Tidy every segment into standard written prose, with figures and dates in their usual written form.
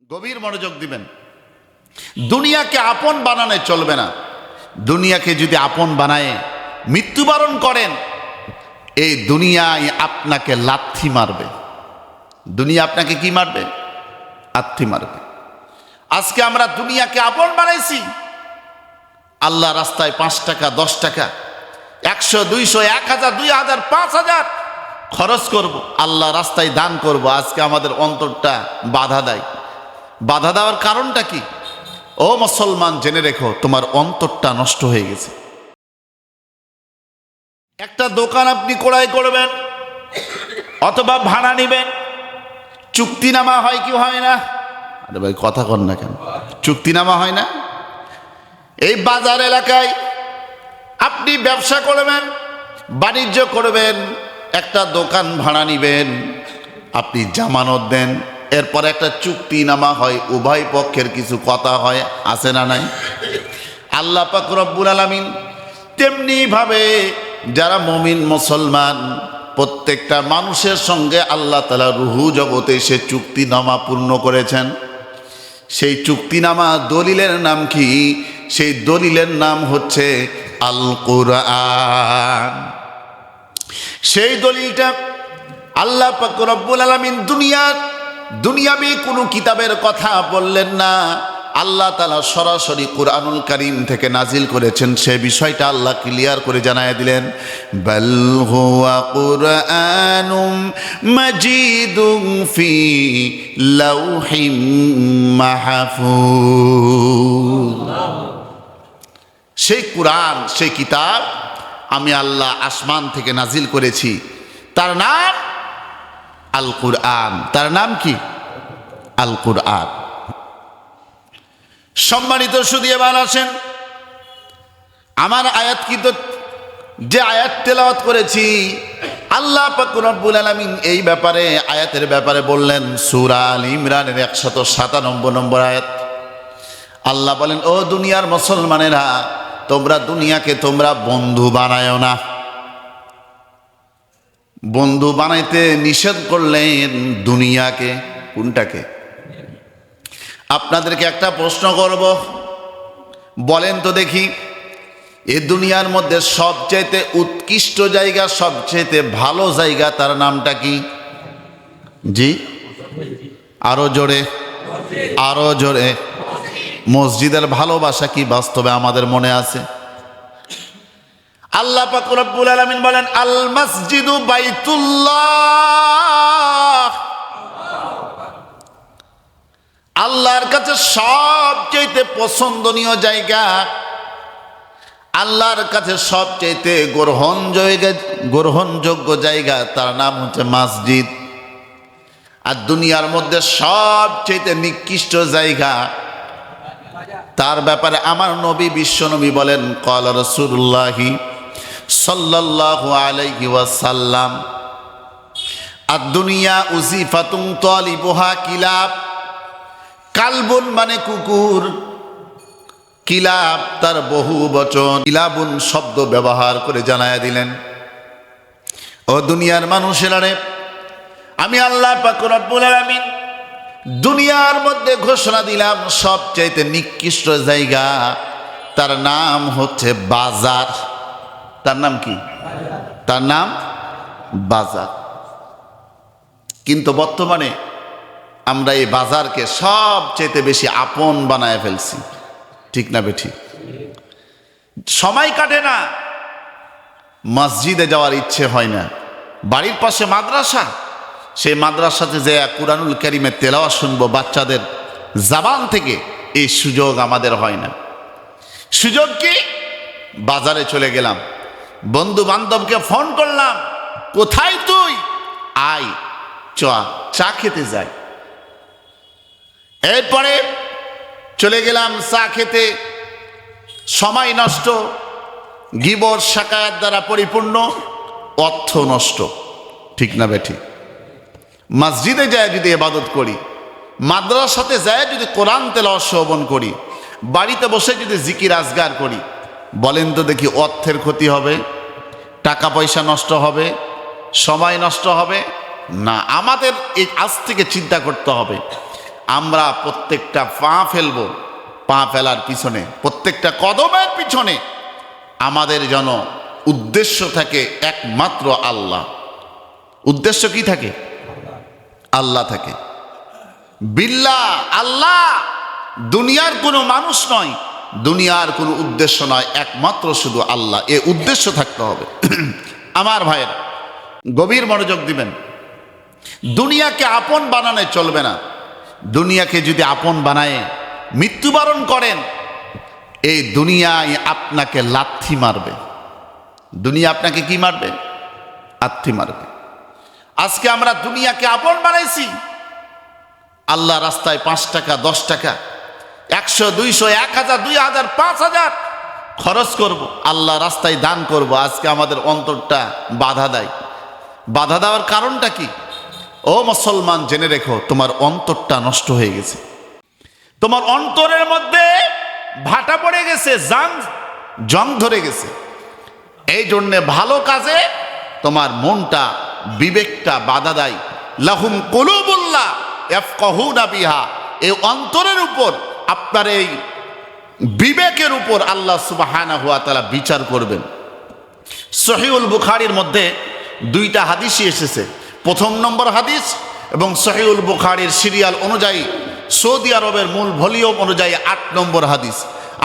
গভীর মনোযোগ দিবেন। দুনিয়াকে আপন বানানো চলবে না। দুনিয়াকে যদি আপন বানায় মৃত্যুবরণ করেন, এই দুনিয়ায় আপনাকে লাথি মারবে। দুনিয়া আপনাকে কি মারবে? লাথি মারবে। আজকে আমরা দুনিয়াকে আপন বানাইছি। আল্লাহ রাস্তায় 5 টাকা 10 টাকা 100 200 1000 2000 5000 খরচ করব, আল্লাহ রাস্তায় দান করব। আজকে আমাদের অন্তরটা বাধা দেয়। বাধা দেওয়ার কারণটা কি? ও মুসলমান, জেনে রেখো, তোমার অন্তরটা নষ্ট হয়ে গেছে। একটা দোকান আপনি ক্রয় করবেন অথবা ভাড়া নেবেন, চুক্তিনামা হয় কি হয় না? আরে ভাই কথা কন না কেন? চুক্তিনামা হয় না? এই বাজার এলাকায় আপনি ব্যবসা করবেন, বাণিজ্য করবেন, একটা দোকান ভাড়া নিবেন, আপনি জামানত দেন, এরপর একটা চুক্তিনামা হয়, উভয় পক্ষের কিছু কথা হয়, আছে না নাই? আল্লাহ পাক রব্বুল আলামিন তেমনি ভাবে যারা মুমিন মুসলমান প্রত্যেকটা মানুষের সঙ্গে আল্লাহ তাআলা রুহু জগতে সে চুক্তিনামা পূর্ণ করেছেন। সেই চুক্তিনামা দলিলের নাম কি? সেই দলিলের নাম হচ্ছে আল কুরআন। সেই দলিলটা আল্লাহ পাক রব্বুল আলামিন দুনিয়াবি কোনো কিতাবের কথা বললেন না। আল্লাহ তাআলা সরাসরি কুরআনুল কারীম থেকে নাজিল করেছেন। সে বিষয়টা আল্লাহ ক্লিয়ার করে জানায় দিলেন, বাল হুয়া কুরআনুম মাজিদুন ফি লাউহিম মাহফুজ। সেই কুরআন, সেই কিতাব আমি আল্লাহ আসমান থেকে নাজিল করেছি, তার নাম আল কুরআন। তার নাম কি? আল কুরআন। সম্মানিত সুধী এবার আসেন, আমার আয়াত কিন্তু যে আয়াত তেলাওয়াত করেছি, আল্লাহ পাক রব্বুল আলামিন এই ব্যাপারে আয়াতের ব্যাপারে বললেন সূরা আল ইমরানের 197 নম্বর আয়াত। আল্লাহ বলেন, ও দুনিয়ার মুসলমানেরা, তোমরা দুনিয়াকে তোমরা বন্ধু বানায়ো না। বন্ধু বানাইতে নিষেধ করলেন দুনিয়াকে। কোনটাকে? আপনাদেরকে একটা প্রশ্ন করব, বলেন তো দেখি, এ দুনিয়ার মধ্যে সবচেয়ে উৎকৃষ্ট জায়গা, সবচেয়ে ভালো জায়গা, তার নামটা কি? জি, আরো জোরে, আরো জোরে। মসজিদের ভালোবাসা কি বাস্তবে আমাদের মনে আছে? আল্লাহ পাক রব্বুল আলামিন বলেন, আল মসজিদু বাইতুল্লাহ। আল্লাহর কাছে সবচেয়ে পছন্দনীয় জায়গা, আল্লাহর কাছে সবচেয়ে গ্রহণযোগ্য জায়গা, তার নাম হচ্ছে মসজিদ। আর দুনিয়ার মধ্যে সবচেয়ে নিকৃষ্ট জায়গা, তার ব্যাপারে আমার নবী বিশ্বনবী বলেন, ক্বালা রাসূলুল্লাহি সাল্লাল্লাহু আলাইহি ওয়াসাল্লাম, আদ-দুনিয়া উজিফাতুন তালিবুহা কিলাব। কালবুন মানে কুকুর, কিলাব তার বহু বচন। কিলাবুন শব্দ ব্যবহার করে জানায়া দিলেন, ও দুনিয়ার মানুষেরা রে, আমি আল্লাহ পাক রব্বুল আলামিন দুনিয়ার মধ্যে ঘোষণা দিলাম সবচাইতে নিকৃষ্ট জায়গা, তার নাম হচ্ছে বাজার। তার নাম কি? তার নাম বাজার। কিন্তু বর্তমানে আমরা এই বাজারকে সবচেয়ে বেশি আপন বানায় ফেলছি, ঠিক না বেঠি? সময় কাটে না, মসজিদে যাওয়ার ইচ্ছে হয় না। বাড়ির পাশে মাদ্রাসা, সেই মাদ্রাসাতে যে কুরআনুল কারীমের তেলাওয়াত শুনবো বাচ্চাদের জবান থেকে, এই সুযোগ আমাদের হয় না। সুযোগ কি? বাজারে চলে গেলাম, বন্ধু বান্ধবকে ফোন করলাম, কোথায় তুই? আয় চা খেতে যাই। এরপরে চলে গেলাম চা খেতে, সময় নষ্ট, গীবত শাকায়াত দ্বারা পরিপূর্ণ, অর্থ নষ্ট, ঠিক না বেঠি? মসজিদে যায় যদি ইবাদত করি, মাদ্রাসাতে যায় যদি কোরআন তেলাওয়াত শ্রবণ করি, বাড়িতে বসে যদি জিকির আজগার করি, বলেন তো দেখি অর্থের ক্ষতি হবে? টাকা পয়সা নষ্ট হবে? সময় নষ্ট হবে না? আমাদের এই আজ থেকে চিন্তা করতে হবে, আমরা প্রত্যেকটা পা ফেলবো, পা ফেলার পিছনে, প্রত্যেকটা কদমের পিছনে আমাদের যেন উদ্দেশ্য থাকে একমাত্র আল্লাহ। উদ্দেশ্য কি থাকে? আল্লাহ থাকে। বিল্লাহ, আল্লাহ, দুনিয়ার কোনো মানুষ নয়, দুনিয়ার কোনো উদ্দেশ্য নয়, একমাত্র শুধু আল্লাহ। এ উদ্দেশ্য থাকতে হবে। আমার ভাইয়ের গভীর মনোযোগ দিবেন। দুনিয়াকে আপন বানানো চলবে না। দুনিয়াকে যদি আপন বানায় মৃত্যুবরণ করেন, এই দুনিয়ায় আপনাকে লাথি মারবে। দুনিয়া আপনাকে কি মারবে? লাথি মারবে। আজকে আমরা দুনিয়াকে আপন বানাইছি। আল্লাহ রাস্তায় 5 টাকা, 10 টাকা, 100, 200, 1000, 2000, 5000 খরচ করব, আল্লাহ রাস্তায় দান করব। আজকে আমাদের অন্তরটা বাধা দেয়। বাধা দেওয়ার কারণটা কি? ও মুসলমান, জেনে রেখো, তোমার অন্তরটা নষ্ট হয়ে গেছে। তোমার অন্তরের মধ্যে ভাটা পড়ে গেছে, জং ধরে গেছে। এই জন্যে ভালো কাজে তোমার মনটা, বিবেকটা বাধা দেয়। লাহুম কুলুবুল্লাহ ইয়াফকাহুনা বিহা, এই অন্তরের উপর, আপনার এই বিবেকের উপর আল্লাহ সুবহানাহু ওয়া তাআলা বিচার করবেন। সহিহুল বুখারীর মধ্যে 2টা হাদিসই এসেছে। 1 নম্বর হাদিস এবং সহিহুল বুখারীর সিরিয়াল অনুযায়ী, সৌদি আরবের মূল ভলিউম অনুযায়ী 8 নম্বর হাদিস।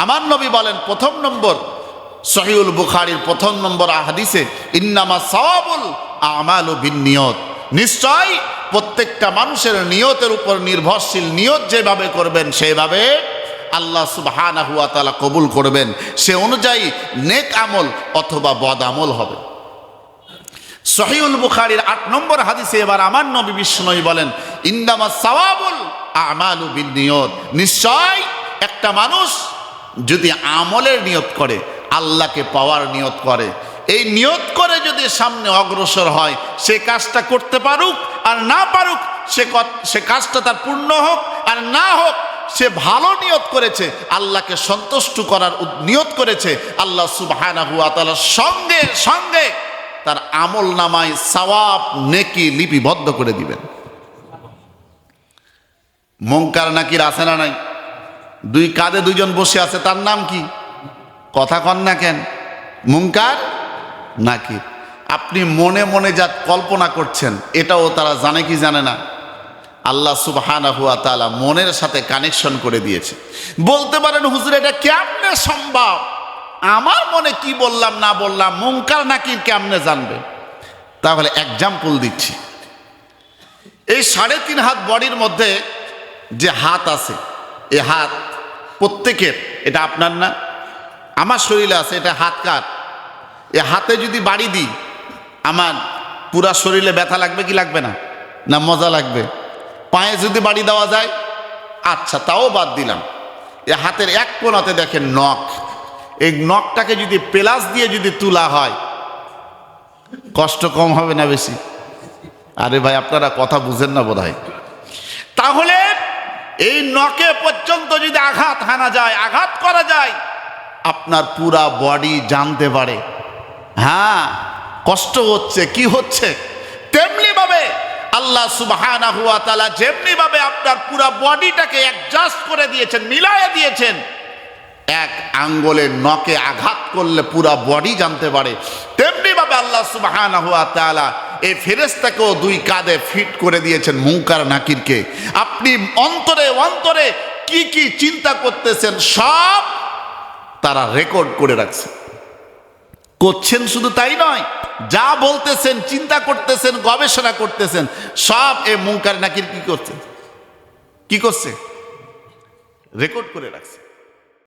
আমার নবী বলেন 1 নম্বর, সহিহুল বুখারীর 1 নম্বর হাদিসে, ইন্নামা সাওয়াবুল আমালু বিন্নিয়ত, নিশ্চয় প্রত্যেকটা মানুষের নিয়তের উপর নির্ভরশীল। নিয়ত যেভাবে করবেন সেভাবে আল্লাহ সুবহানাহু ওয়া তাআলা কবুল করবেন। সে অনুযায়ী নেক আমল অথবা বদ আমল হবে। সহিহুল বুখারীর 8 নম্বর হাদিসে এবার আমার নবী বিশ্বনবী বলেন, ইন্নামা সাওয়াবুল আমালু বিন্নিয়ত, নিশ্চয় একটা মানুষ যদি আমলের নিয়ত করে, আল্লাহকে পাওয়ার নিয়ত করে, এই নিয়ত করে যদি সামনে অগ্রসর হয়, সে কাজটা করতে পারুক আর না পারুক, সে কাজটা তার পূর্ণ হোক আর না হোক, সে ভালো নিয়ত করেছে, আল্লাহকে সন্তুষ্ট করার নিয়ত করেছে, আল্লাহ সুবহানাহু ওয়া তাআলার সঙ্গে সঙ্গে তার আমল নামায় সওয়াব, নেকি লিপিবদ্ধ করে দিবেন। মুনকার নাকির আছে না নাই? 2 কাঁধে 2 জন বসে আছে, তার নাম কি? কথা কন না কেন? মুনকার নাকির। আপনি মনে মনে যা কল্পনা করছেন, এটাও তারা জানে কি জানে না? আল্লাহ সুবহানাহু ওয়া তাআলা মনের সাথে কানেকশন করে দিয়েছে। বলতে পারেন, হুজুর এটা কেমনে সম্ভব? আমার মনে কি বললাম না বললাম মুনকার নাকির কেমনে জানবে? তাহলে এক্সাম্পল দিচ্ছি। এই 3.5 হাত বডির মধ্যে যে হাত আছে, এই হাত প্রত্যেকের, এটা আপনার না, আমার শরীরে আছে, এটা হাত কার? এ হাতে যদি বাড়ি দিই, আমার পুরা শরীরে ব্যথা লাগবে কি লাগবে না? না মজা লাগবে। পায়ে যদি বাড়ি দেওয়া যায়, আচ্ছা তাও বাদ দিলাম। এ হাতের এক কোণাতে দেখেন নখ, এই নখটাকে যদি পেলাস দিয়ে যদি তোলা হয়, কষ্ট কম হবে না বেশি? আরে ভাই, আপনারা কথা বুঝেন না বোধহয়। তাহলে এই নখে পর্যন্ত যদি আঘাত হানা যায়, আঘাত করা যায়, আপনার পুরা বডি জানতে পারে, হ্যাঁ কষ্ট হচ্ছে, কি হচ্ছে। তেমনি ভাবে আল্লাহ সুবহানাহু ওয়া তাআলা যেমনি ভাবে আপনার পুরা বডিটাকে অ্যাডজাস্ট করে দিয়েছেন, মিলায়ে দিয়েছেন, এক আঙ্গুলের নখে আঘাত করলে পুরা বডি জানতে পারে, তেমনি ভাবে আল্লাহ সুবহানাহু ওয়া তাআলা এই ফেরেশতাকেও 2 কাঁধে ফিট করে দিয়েছেন মুনকার নাকিরকে। আপনি অন্তরে অন্তরে কি কি চিন্তা করতেছেন, সব তারা রেকর্ড করে রাখছে। করছেন শুধু তাই নয়, যা বলতেছেন, চিন্তা করতেছেন, গবেষণা করতেছেন, সব এই মুনকার নাকির কি করছে? রেকর্ড করে রাখছে।